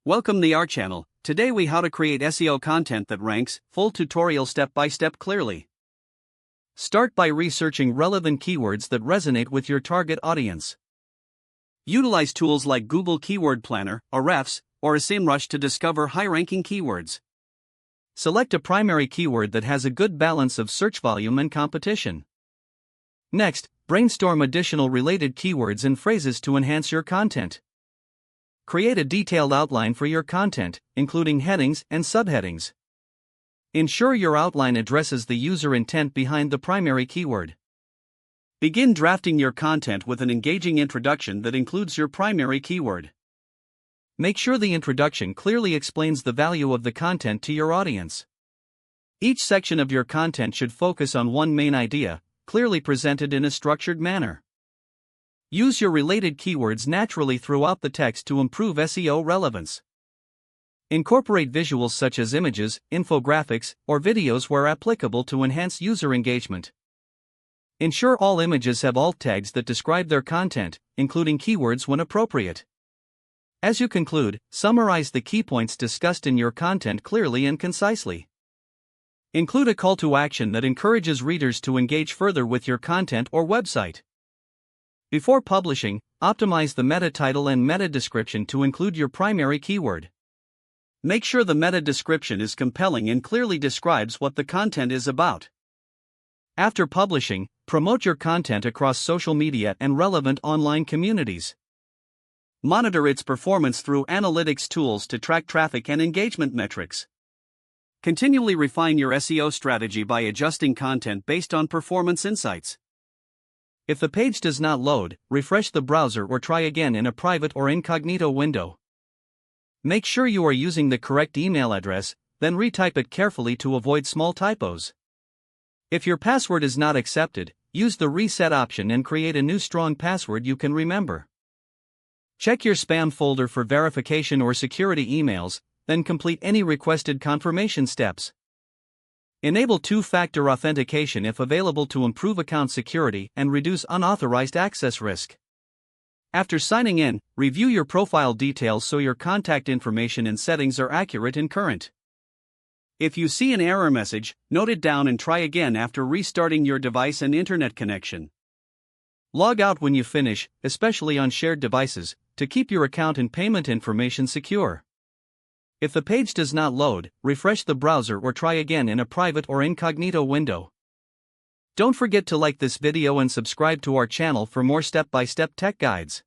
Welcome to our channel. Today we how to create SEO content that ranks, full tutorial step by step clearly. Start by researching relevant keywords that resonate with your target audience. Utilize tools like Google Keyword Planner, Ahrefs, or SEMrush to discover high-ranking keywords. Select a primary keyword that has a good balance of search volume and competition. Next, brainstorm additional related keywords and phrases to enhance your content. Create a detailed outline for your content, including headings and subheadings. Ensure your outline addresses the user intent behind the primary keyword. Begin drafting your content with an engaging introduction that includes your primary keyword. Make sure the introduction clearly explains the value of the content to your audience. Each section of your content should focus on one main idea, clearly presented in a structured manner. Use your related keywords naturally throughout the text to improve SEO relevance. Incorporate visuals such as images, infographics, or videos where applicable to enhance user engagement. Ensure all images have alt tags that describe their content, including keywords when appropriate. As you conclude, summarize the key points discussed in your content clearly and concisely. Include a call to action that encourages readers to engage further with your content or website. Before publishing, optimize the meta title and meta description to include your primary keyword. Make sure the meta description is compelling and clearly describes what the content is about. After publishing, promote your content across social media and relevant online communities. Monitor its performance through analytics tools to track traffic and engagement metrics. Continually refine your SEO strategy by adjusting content based on performance insights. If the page does not load, refresh the browser or try again in a private or incognito window. Make sure you are using the correct email address, then retype it carefully to avoid small typos. If your password is not accepted, use the reset option and create a new strong password you can remember. Check your spam folder for verification or security emails, then complete any requested confirmation steps. Enable two-factor authentication if available to improve account security and reduce unauthorized access risk. After signing in, review your profile details so your contact information and settings are accurate and current. If you see an error message, note it down and try again after restarting your device and internet connection. Log out when you finish, especially on shared devices, to keep your account and payment information secure. If the page does not load, refresh the browser or try again in a private or incognito window. Don't forget to like this video and subscribe to our channel for more step-by-step tech guides.